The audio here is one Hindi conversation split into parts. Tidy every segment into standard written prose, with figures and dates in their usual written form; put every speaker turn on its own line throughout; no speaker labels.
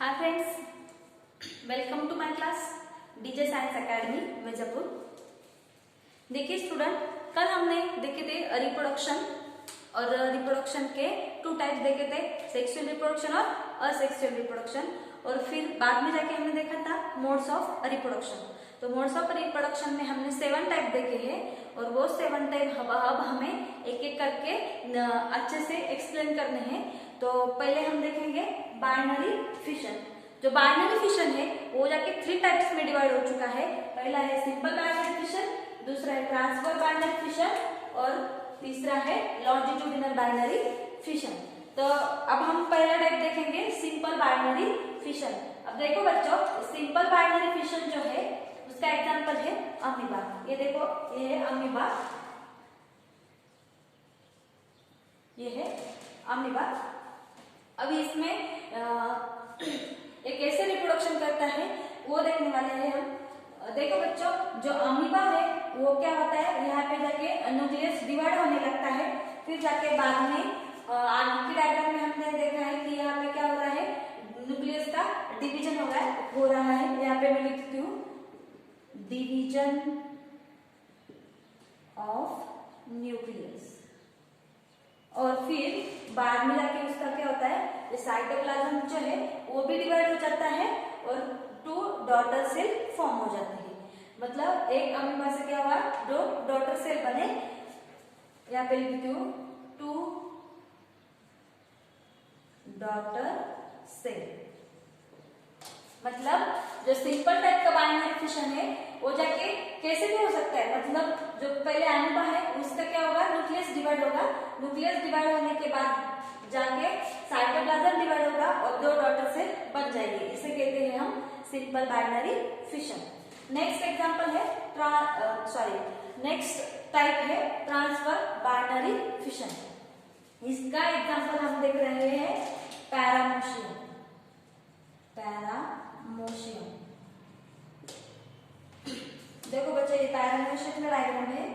Hi friends, welcome to my class DJ science academy Mirzapur. देखिए स्टूडेंट, कल हमने देखे थे रिप्रोडक्शन और रिप्रोडक्शन के टू टाइप्स देखे थे, सेक्सुअल रिप्रोडक्शन और असेक्सुअल रिप्रोडक्शन। और फिर बाद में जाके हमने देखा था मोड्स ऑफ रिप्रोडक्शन। तो मोड्स ऑफ रिप्रोडक्शन में हमने 7 टाइप देखे हैं और वो 7 टाइप अब हमें एक एक करके अच्छे से एक्सप्लेन करने हैं। तो पहले हम देखेंगे बाइनरी फिशन। जो बाइनरी फिशन है वो जाके 3 टाइप्स में डिवाइड हो चुका है। पहला है सिंपल बाइनरी फिशन, दूसरा है ट्रांसफर बाइनरी फिशन और तीसरा है लॉन्जिट्यूडिनल बाइनरी फिशन। तो अब हम पहला टाइप देखेंगे सिंपल बाइनरी फिशन। अब देखो बच्चों, सिंपल बाइनरी फिशन जो है उसका एग्जांपल है अमीबा। ये देखो, ये है अमीबा, ये है अमीबा। अभी इसमें एक कैसे रिप्रोडक्शन करता है वो देखने वाले हैं हम। देखो बच्चों, जो अमीबा है वो क्या होता है, यहाँ पे जाके न्यूक्लियस डिवाइड होने लगता है। फिर जाके बाद में आगे की डायग्राम में हमने देखा है कि यहाँ पे क्या हो रहा है, न्यूक्लियस का डिवीजन हो रहा है। यहाँ पे मैं लिखती हूँ डिवीजन ऑफ न्यूक्लियस। और फिर बाद में जाके उसका क्या होता है, ये साइटोप्लाज्म जो है वो भी डिवाइड हो जाता है और 2 डॉटर सेल फॉर्म हो जाते हैं। मतलब एक अमीबा से क्या हुआ, 2 डॉटर सेल बने। यहाँ पे लिखती हूँ 2 डॉटर सेल। मतलब जो सिंपल टाइप का बाइनरी फिशन है वो जाके कैसे भी हो सकता है। मतलब जो पहले अमीबा है उसका क्या होगा, न्यूक्लियस डिवाइड होगा। न्यूक्लियस डिवाइड होने के बाद जाके साइटोप्लाज्म डिवाइड होगा और 2 डॉटर सेल बन जाएगी। इसे कहते हैं हम simple binary fission. Next example है नेक्स्ट टाइप है ट्रांसफर बाइनरी फिशन। इसका एग्जांपल हम देख रहे हैं पैरामोशियम। पैरामोशियम देखो बच्चे, ये पैरामोशियम का डायग्राम है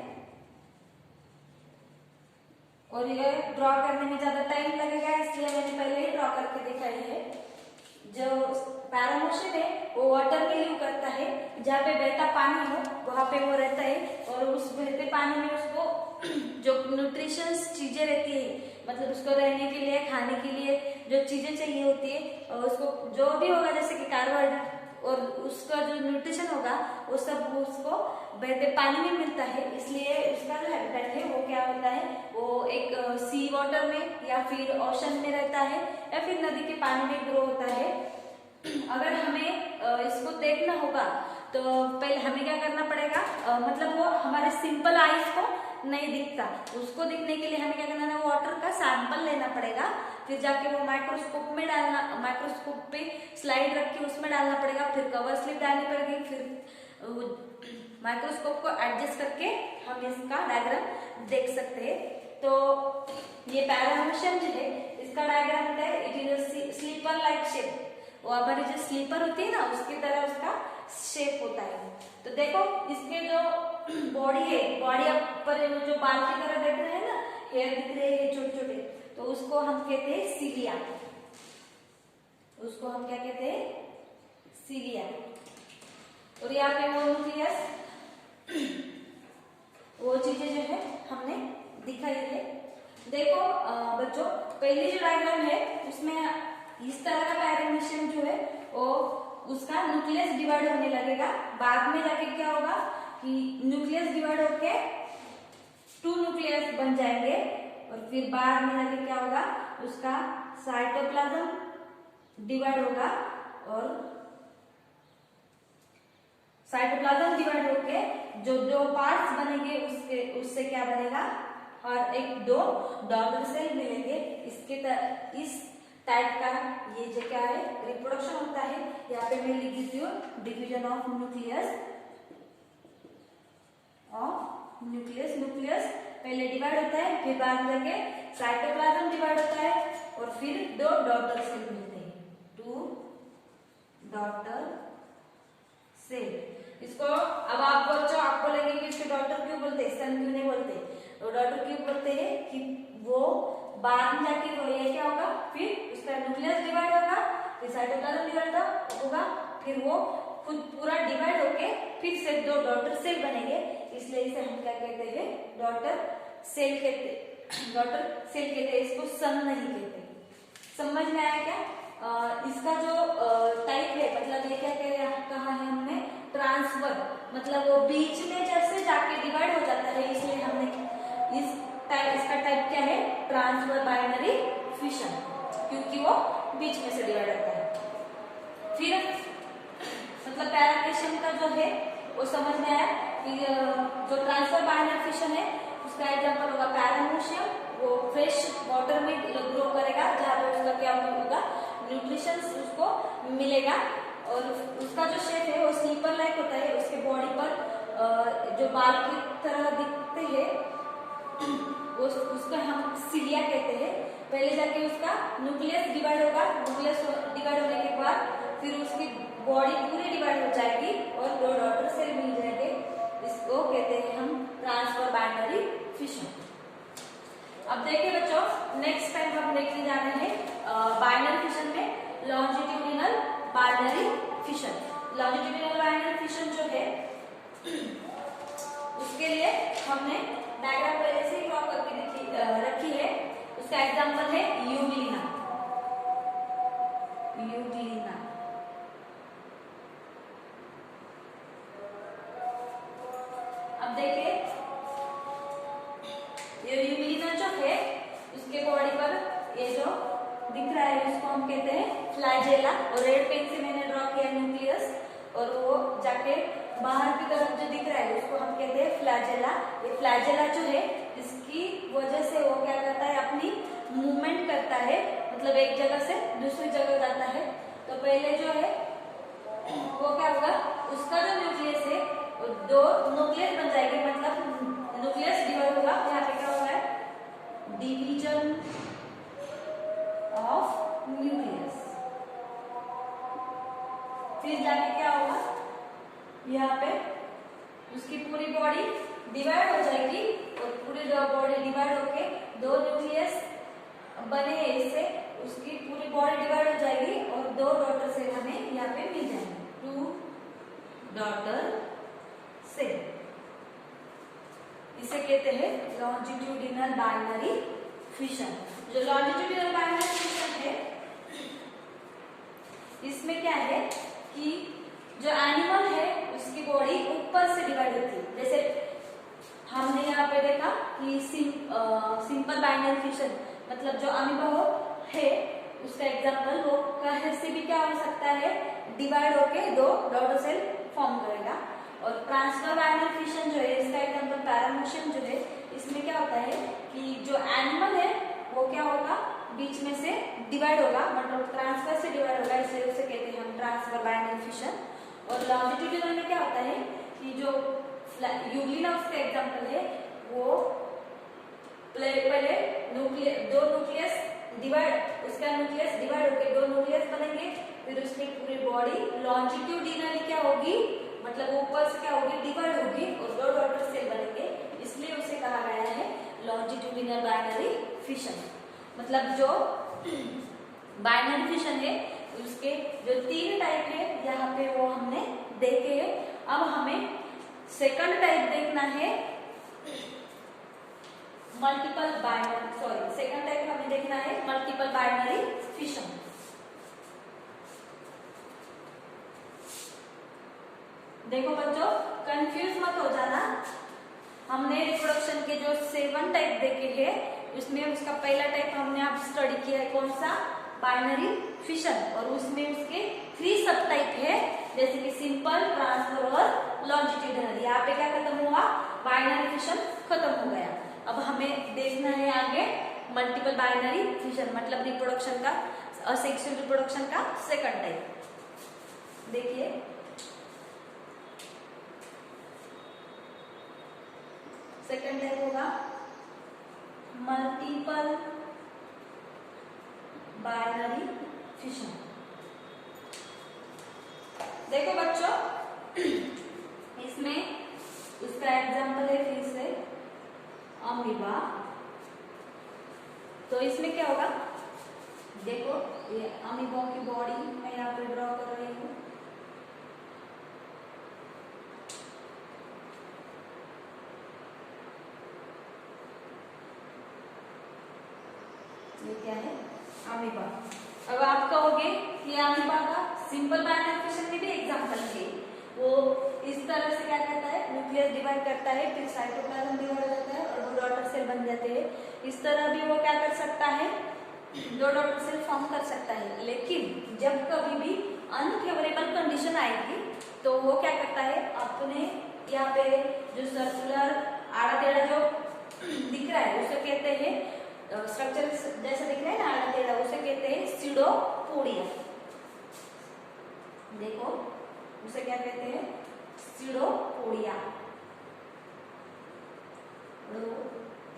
और ये ड्रॉ करने में ज्यादा टाइम लगेगा, इसलिए मैंने पहले ही ड्रॉ करके दिखाई है। जो पैरामोशियम है वो वाटर में लिव करता है। जहाँ पे बहता पानी हो वहां पे वो रहता है और उस बहते पानी में उसको जो न्यूट्रिशंस चीजें रहती है, मतलब उसको रहने के लिए, खाने के लिए जो चीजें चाहिए होती है, और उसको जो भी होगा जैसे कि कार्बोहाइड्रेट और उसका जो न्यूट्रिशन होगा वो सब उसको बहते पानी में मिलता है। इसलिए उसका जो हैबिटेट है वो क्या होता है, वो एक सी वाटर में या फिर ओशन में रहता है या फिर नदी के पानी में ग्रो होता है। अगर हमें इसको देखना होगा तो पहले हमें क्या करना पड़ेगा, मतलब वो हमारे सिंपल आईज को नहीं दिखता। उसको दिखने के लिए हमें क्या करना है, वाटर का सैंपल लेना पड़ेगा। फिर जाके वो माइक्रोस्कोप में डालना, माइक्रोस्कोप पे स्लाइड रख के उसमें डालना पड़ेगा। फिर कवर स्लिप डालनी पड़ेगी। फिर माइक्रोस्कोप को एडजस्ट करके हम इसका डायग्राम देख सकते हैं। तो ये पैरामोशियम जो है इसका डायग्राम होता है, it is slipper like shape. वो हमारी जो स्लीपर होती है ना उसकी तरह उसका शेप होता है। तो देखो इसके जो बॉडी है, बॉडी पर जो बाल की तरह देख रहे हैं ना, हेयर दिख रहे हैं छोटे छोटे, तो उसको हम कहते हैं सीलिया। उसको हम क्या कहते हैं, सीलिया। और यहाँ पे वो न्यूक्लियस, वो चीजें जो है हमने दिखाई है। देखो बच्चों, पहली जो डायग्राम है उसमें इस तरह का पैरामोशियम जो है वो उसका न्यूक्लियस डिवाइड होने लगेगा। बाद में जाके क्या होगा कि न्यूक्लियस डिवाइड होके 2 न्यूक्लियस बन जाएंगे और फिर बाद में जाके क्या होगा, उसका साइटोप्लाज्म डिवाइड होगा और साइटोप्लाज्म डिवाइड होके जो 2 पार्ट्स बनेंगे उससे क्या बनेगा, और 1-2 डॉटर सेल मिलेंगे। इस टाइप का ये जो क्या है रिप्रोडक्शन होता है। यहाँ पे मैं लिख देती हूँ डिवीजन ऑफ न्यूक्लियस। न्यूक्लियस पहले डिवाइड होता है, फिर बाद में जाके साइटोप्लाज्म डिवाइड होता है और फिर 2 डॉटर सेल मिलते हैं, 2 डॉटर सेल। इसको अब आप बच्चों आपको लगेगा कि इसको डॉटर क्यों बोलते हैं, सन क्यों नहीं बोलते। तो डॉटर क्यों बोलते हैं कि वो बाद में जाके वो ये क्या होगा, फिर उसका न्यूक्लियस डिवाइड होगा फिर साइटोप्लाज्म डिवाइड होगा, फिर वो खुद पूरा डिवाइड होके फिर से 2 डॉटर सेल बनेंगे, इसलिए इसे हम क्या कहते हैं, डॉटर सेल कहते हैं, इसको सन नहीं कहते। समझ में आया क्या? इसका जो टाइप है, मतलब ये क्या कहा है हमने, ट्रांसफर, मतलब वो बीच में जैसे जाके डिवाइड हो जाता है, इसलिए हमने इसका टाइप क्या है, ट्रांसफर बाइनरी फिशन, क्योंकि वो बीच में से डिवाइड होता है। फिर मतलब पैरामीशियम का जो है वो समझ में आया कि जो ट्रांसफर बाइनरी फिशन है उसका एग्जांपल होगा पैरामीशियम, वो फ्रेश वाटर में ग्रो करेगा जहाँ पे उसका क्या होगा, न्यूट्रिशन उसको मिलेगा, और उसका जो शेप है वो स्लीपर लाइक होता है, उसके बॉडी पर जो बाल की तरह दिखते हैं उसका हम सिलिया कहते हैं। पहले जाके उसका न्यूक्लियस डिवाइड होगा, न्यूक्लियस डिवाइड होने के बाद फिर उसकी बॉडी पूरी डिवाइड हो जाएगी और 2 डॉटर सेल मिल जाएंगे, इसको कहते हैं हम ट्रांसफर बाइनरी फिशन। अब देखिए बच्चों, नेक्स्ट टाइम हम देखने जा रहे हैं बाइनरी फिशन में longitudinal binary fission. Longitudinal binary fission जो है उसके लिए हमने डायग्राम पहले से ही ड्रॉ करके रखी है। उसका एग्जांपल है यूग्लिना। अब देखिए, ये यूग्लिना जो है उसके बॉडी पर ये जो दिख रहा है उसको हम कहते हैं फ्लैजेला, और रेड पेन से मैंने ड्रॉ किया न्यूक्लियस, और वो जाके बाहर की तरफ जो दिख रहा है उसको हम कहते हैं फ्लैजेला। ये फ्लैजेला जो है इसकी वजह से वो क्या करता है, अपनी मूवमेंट करता है, मतलब एक जगह से दूसरी जगह जाता है। तो पहले जो है वो क्या होगा, उसका जो न्यूक्लियस है वो 2 न्यूक्लियस बन जाएगी, मतलब न्यूक्लियस डिवाइड होगा। यहाँ पे क्या होगा, डिवीजन ऑफ न्यूक्लियस। फिर जाके क्या होगा, यहाँ पे उसकी पूरी बॉडी डिवाइड हो जाएगी, और पूरी बॉडी डिवाइड होके 2 न्यूक्लियस बने हैं, इससे उसकी पूरी बॉडी डिवाइड हो जाएगी और 2 डॉटर सेल हमें यहाँ पे मिल जाएंगे, 2 डॉटर सेल। इसे कहते हैं लॉन्जिट्यूडिनल बाइनरी फिशन। जो लॉन्जिट्यूडिनल बाइनरी फिशन है इसमें क्या है कि जो एनिमल है उसकी बॉडी ऊपर से डिवाइड होती है। जैसे हमने यहाँ पे देखा कि सिंपल बाइनरी फिशन, मतलब जो अमीबा है उसका एग्जांपल वो कहीं से भी क्या हो सकता है, डिवाइड होके 2 डॉटर सेल फॉर्म करेगा। और ट्रांसफर बाइनरी फिशन जो है इसका एग्जांपल पैरामीशियम जो है, इसमें क्या होता है कि जो एनिमल है वो क्या होगा, बीच में से डिवाइड होगा, मतलब ट्रांसफर से डिवाइड होगा, इसलिए उसे कहते हैं हम ट्रांसफर बाइनरी फिशन। और लॉन्जिट्यूडिनल में क्या होता है कि जो यूग्लिना उसका एग्जांपल है, वो पहले 2 न्यूक्लियस डिवाइड, उसका न्यूक्लियस डिवाइड होकर 2 न्यूक्लियस बनेंगे, फिर उसकी पूरी बॉडी लॉन्जिट्यूडिनली क्या होगी, मतलब ऊपर से क्या होगी, डिवाइड होगी और 2 डॉटर सेल बनेंगे, इसलिए उसे कहा गया है लॉन्जिट्यूडिनल बाइनरी फिशन। मतलब जो बाइनरी फिशन है उसके जो 3 टाइप है यहाँ पे वो हमने देखे हैं। अब हमें सेकंड टाइप देखना है, सेकंड टाइप हमें देखना है मल्टीपल बाइनरी फिशन। देखो बच्चों, कंफ्यूज मत हो जाना, हमने रिप्रोडक्शन के जो 7 टाइप देखे हैं उसमें उसका पहला टाइप हमने आप स्टडी किया है, कौन सा, बाइनरी फिशन, और उसमें उसके 3 सब टाइप है, जैसे कि सिंपल, ट्रांसफर और लॉन्जिट्यूडिनल। यहाँ पे क्या खत्म हुआ, बाइनरी फिशन खत्म हो गया। अब हमें देखना है आगे मल्टीपल बाइनरी फिशन, मतलब रिप्रोडक्शन का, असेक्सुअल रिप्रोडक्शन का सेकंड टाइप। देखिए सेकंड टाइप होगा मल्टीपल बाइनरी फिशन। देखो बच्चों, इसमें उसका एग्जांपल है फिर से अमीबा। तो इसमें क्या होगा, देखो ये अमीबा की बॉडी यहाँ पे ड्रॉ कर रही हूँ। ये क्या है? अमीबा। अब आप कहोगे कि अमीबा का सिंपल बाइनरी फिशन में भी एग्जांपल है। वो इस तरह से क्या करता है, न्यूक्लियस डिवाइड करता है, फिर साइटोप्लाज्म डिवाइड हो जाता है और दो डॉटर सेल बन जाते हैं। इस तरह भी वो क्या कर सकता है, दो डॉटर सेल फॉर्म कर सकता है। लेकिन जब कभी भी अनफेवरेबल कंडीशन आएगी तो वो क्या करता है, अपने यहाँ पे जो सर्कुलर आड़ा टेढ़ा जो दिख रहा है उसे कहते हैं, स्ट्रक्चर जैसे दिख रहा है ना आड़ा टेढ़ा, उसे कहते हैं सीडोपोडिया। देखो उसे क्या कहते हैं, सीडोपोडिया।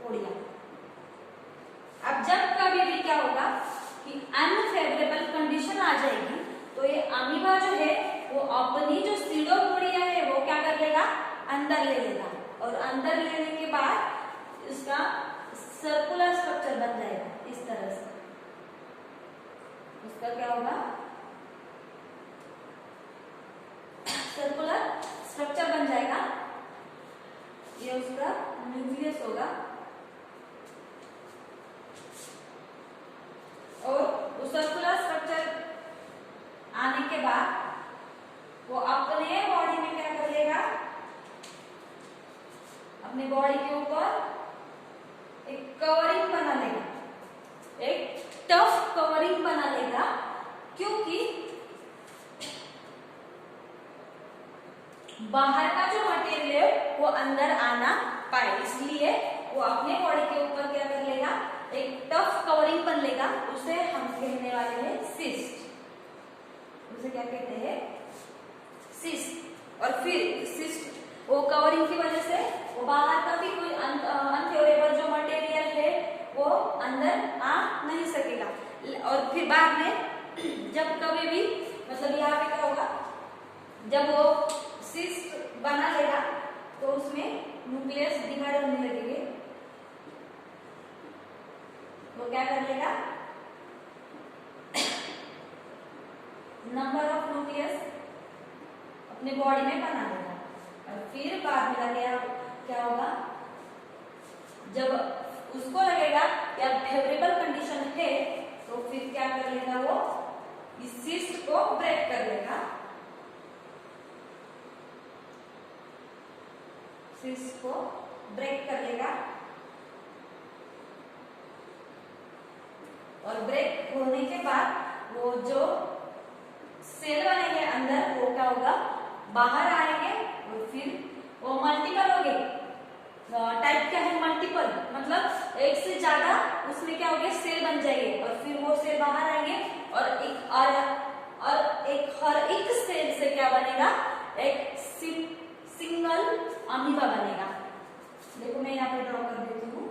पोडिया। अब जब कभी भी क्या होगा कि अनफेवरेबल कंडीशन आ जाएगी तो ये अमीबा जो है वो अपनी जो सीडोपोडिया है वो क्या कर लेगा, अंदर ले लेगा, और अंदर लेने के बाद इसका सर्कुलर स्ट्रक्चर बन जाएगा इस तरह से। उसका क्या होगा, सर्कुलर स्ट्रक्चर बन जाएगा। ये उसका न्यूक्लियस होगा और उस सर्कुलर स्ट्रक्चर आने के बाद वो अपने बॉडी में क्या कर लेगा, अपने बॉडी के ऊपर एक कवरिंग बना लेगा, एक टफ कवरिंग बना लेगा, क्योंकि बाहर का जो मटेरियल है वो अंदर आना पाए, इसलिए वो अपने बॉडी के ऊपर क्या कर लेगा, एक टफ कवरिंग बन लेगा। उसे हम कहने वाले हैं सिस्ट। उसे क्या कहते हैं, सिस्ट। और फिर सिस्ट वो कवरिंग की वजह से वो बाहर का भी कोई अनफेवरेबल जो मटेरियल है वो अंदर आ नहीं सकेगा। और फिर बाद में जब कभी भी मतलब यहाँ पे क्या होगा, जब वो सिस्ट बना लेगा तो उसमें न्यूक्लियस डिवाइड होने लगेंगे। वो क्या कर लेगा, नंबर ऑफ न्यूक्लियस अपने बॉडी में बना लेगा। और फिर बाद में क्या होगा, जब उसको लगेगा या फेवरेबल कंडीशन है तो फिर क्या कर लेगा, वो इस सिस्ट को ब्रेक कर लेगा, सिस्ट को ब्रेक कर लेगा। और ब्रेक होने के बाद वो जो सेल बनेंगे अंदर वो क्या होगा, बाहर आएंगे और फिर वो मल्टीपल हो गए। टाइप क्या है, मल्टीपल, मतलब एक से ज्यादा उसमें क्या हो गया, सेल बन जाएंगे और फिर वो सेल बाहर आएंगे और हर एक सेल से क्या बनेगा, एक सिंगल अमीबा बनेगा। देखो मैं यहाँ पे ड्रॉ कर देती हूँ।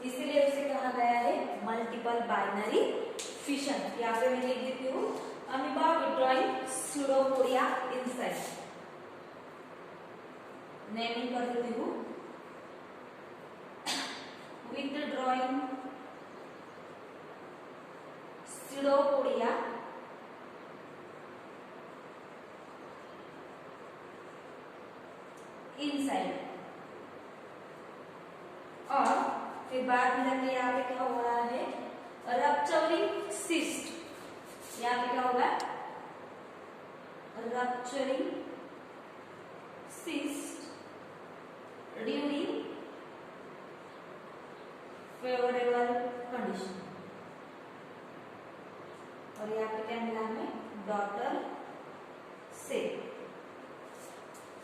इसीलिए उसे कहा गया है मल्टीपल बाइनरी फिशन। यहाँ पे मैं लिख देती हूँ, amoeba withdrawing pseudopodia inside. Naming कर देती हूँ, विथड्रॉइंग सीडोपोडिया इनसाइड। और फिर बाद में जाके यहाँ पे क्या हो रहा है, रप्चरिंग सिस्ट। यहाँ पे क्या होगा, rupturing cyst during favourable condition. और यहाँ पे क्या मिला हमें, डॉटर सेल।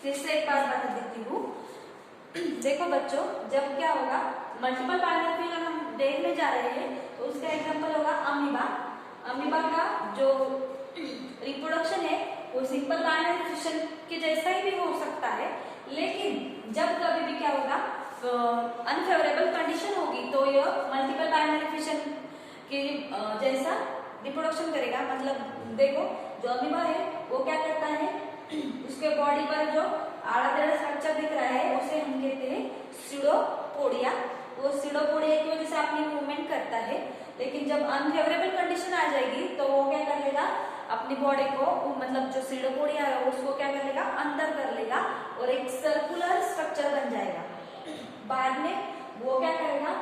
फिर से एक बार बता देती हूँ। देखो बच्चों, जब क्या होगा, मल्टीपल बाइनरी फिशन हम देखने जा रहे हैं तो उसका एग्जांपल होगा अमीबा। अमीबा का जो रिप्रोडक्शन है वो सिंपल बाइनरी फिशन के जैसा ही भी हो सकता है, लेकिन जब कभी भी क्या होगा, अनफेवरेबल कंडीशन होगी तो यह मल्टीपल बाइनरी फिशन के जैसा रिप्रोडक्शन करेगा। मतलब देखो, जो अमीबा है वो क्या करता है, उसके बॉडी पर जो आड़ा टेढ़ा स्ट्रक्चर दिख रहा है उसे सीडोपोडिया। वो सीडोपोडिया की वजह से अपनी मूवमेंट करता है, लेकिन जब अनफेवरेबल कंडीशन आ जाएगी तो वो क्या कर लेगा, अपनी बॉडी को, मतलब जो सीडोपोडिया है उसको क्या कर लेगा, अंदर कर लेगा और एक सर्कुलर स्ट्रक्चर बन जाएगा। बाद में वो क्या करेगा,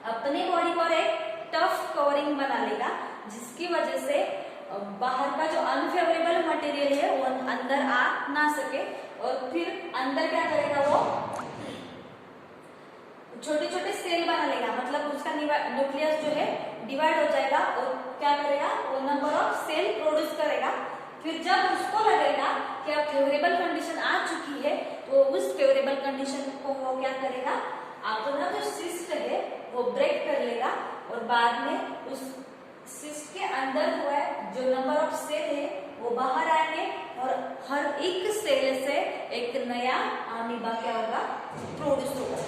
अपनी बॉडी पर एक टफ कवरिंग बना लेगा, जिसकी वजह से बाहर का जो अनफेवरेबल मटेरियल है वो अंदर आ ना सके। और फिर अंदर क्या करेगा, वो छोटे छोटे सेल बना लेगा, मतलब उसका न्यूक्लियस जो है डिवाइड हो जाएगा और क्या करेगा, वो नंबर ऑफ सेल प्रोड्यूस करेगा। फिर जब उसको लगेगा कि अब फेवरेबल कंडीशन आ चुकी है, तो उस फेवरेबल कंडीशन को वो क्या करेगा, अपना जो सिस्ट है वो ब्रेक कर लेगा और बाद में उस सिस्ट के अंदर हुआ जो नंबर ऑफ सेल है वो बाहर आएंगे और हर एक सेल से एक नया अमीबा क्या होगा, प्रोड्यूस होगा।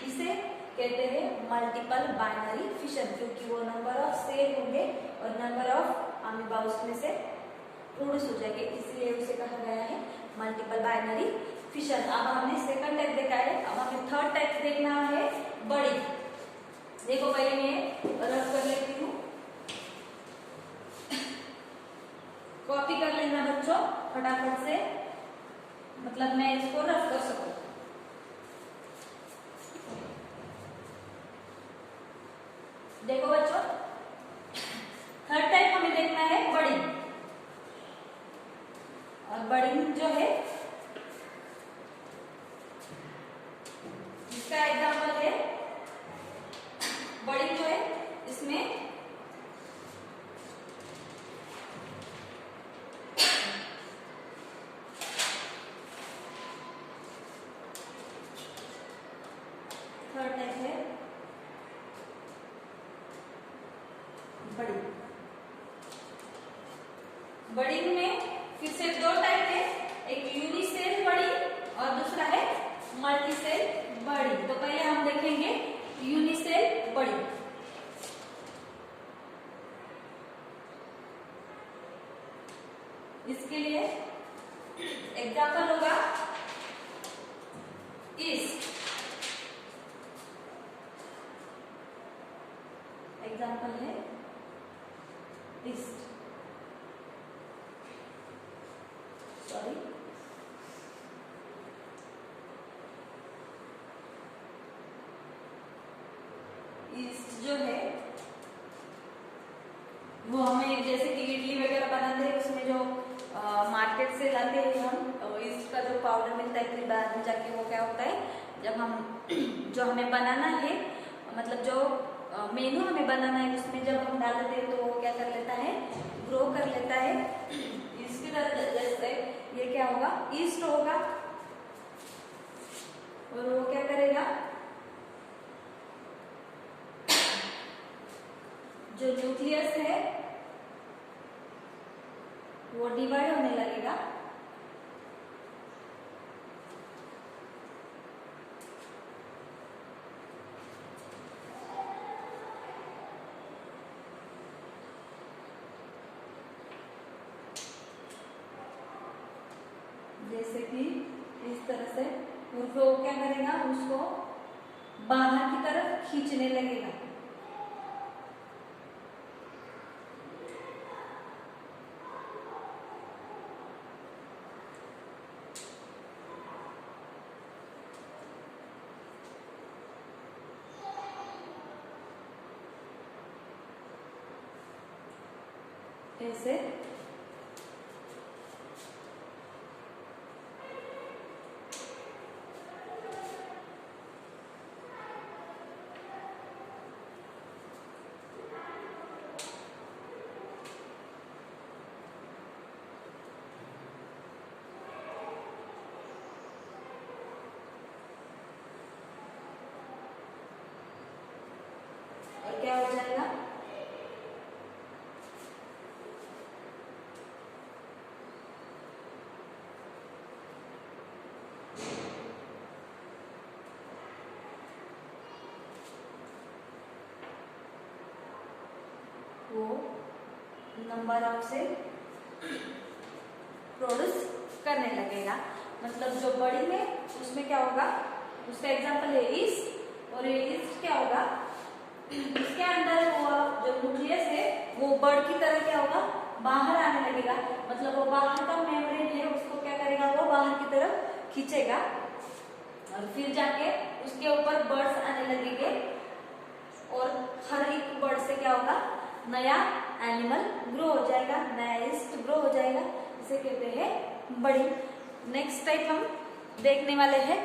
इसे कहते हैं मल्टीपल बाइनरी फिशन, क्योंकि वो नंबर ऑफ सेल होंगे और नंबर ऑफ अमीबा उसमें से प्रोड्यूस हो जाएंगे, इसलिए उसे कहा गया है मल्टीपल बाइनरी फिशन। अब हमने सेकंड टाइप देखा है, अब हमें थर्ड टाइप देखना है, बड़ी। देखो पहले मैं रफ कर लेती हूँ, कॉपी कर लेना बच्चों फटाफट से, मतलब मैं इसको रफ कर सकूं। देखो बच्चों, थर्ड टाइप हमें देखना है बड़ी, और बड़ी जो है इसका एग्जाम्पल है, बड़ी जो है इसमें थर्ड टाइप है बड़ी। बड़ी में फिर से दो टाइप है, एक यूनिसेल बड़ी और दूसरा है मल्टीसेल बड़ी। तो पहले हम देखेंगे यूनिसेल बड़ी। इसके लिए एग्जाम्पल होगा ईस्ट, एग्जाम्पल है ईस्ट, सॉरी ईस्ट जो है वो हमें जैसे कि इडली वगैरह बनाते हैं उसमें जो मार्केट से लाते हैं हम, ईस्ट का जो पाउडर मिलता है, फिर बाद में जाके वो क्या होता है, जब हम जो हमें बनाना है, मतलब जो मेनू हमें बनाना है उसमें जब हम डालते हैं तो वो क्या कर लेता है, ग्रो कर लेता है। इसकी तरह जैसे ये क्या होगा, ईस्ट होगा और वो क्या करेगा, जो न्यूक्लियस है वो डिवाइड होने लगेगा, जैसे कि इस तरह से, और वो क्या करेगा, उसको बाहर की तरफ खींचने लगेगा। ऐसे और क्या हो जाएगा, वो नंबर ऑफ से प्रोड्यूस करने लगेगा। मतलब जो बड़ी में उसमें क्या होगा, उसका एग्जांपल है ईस्ट, और ये ईस्ट क्या होगा, इसके अंदर वो जो न्यूक्लियस है वो बर्ड की तरह क्या होगा, बाहर आने लगेगा, मतलब वो बाहर का मेम्ब्रेन है उसको क्या करेगा, वो बाहर की तरफ खींचेगा और फिर जाके उसके ऊपर बर्ड्स आने लगेंगे और हर एक बर्ड से क्या होगा, नया एनिमल ग्रो हो जाएगा, नया ईस्ट ग्रो हो जाएगा, इसे कहते हैं बड़ी। नेक्स्ट टाइप हम देखने वाले हैं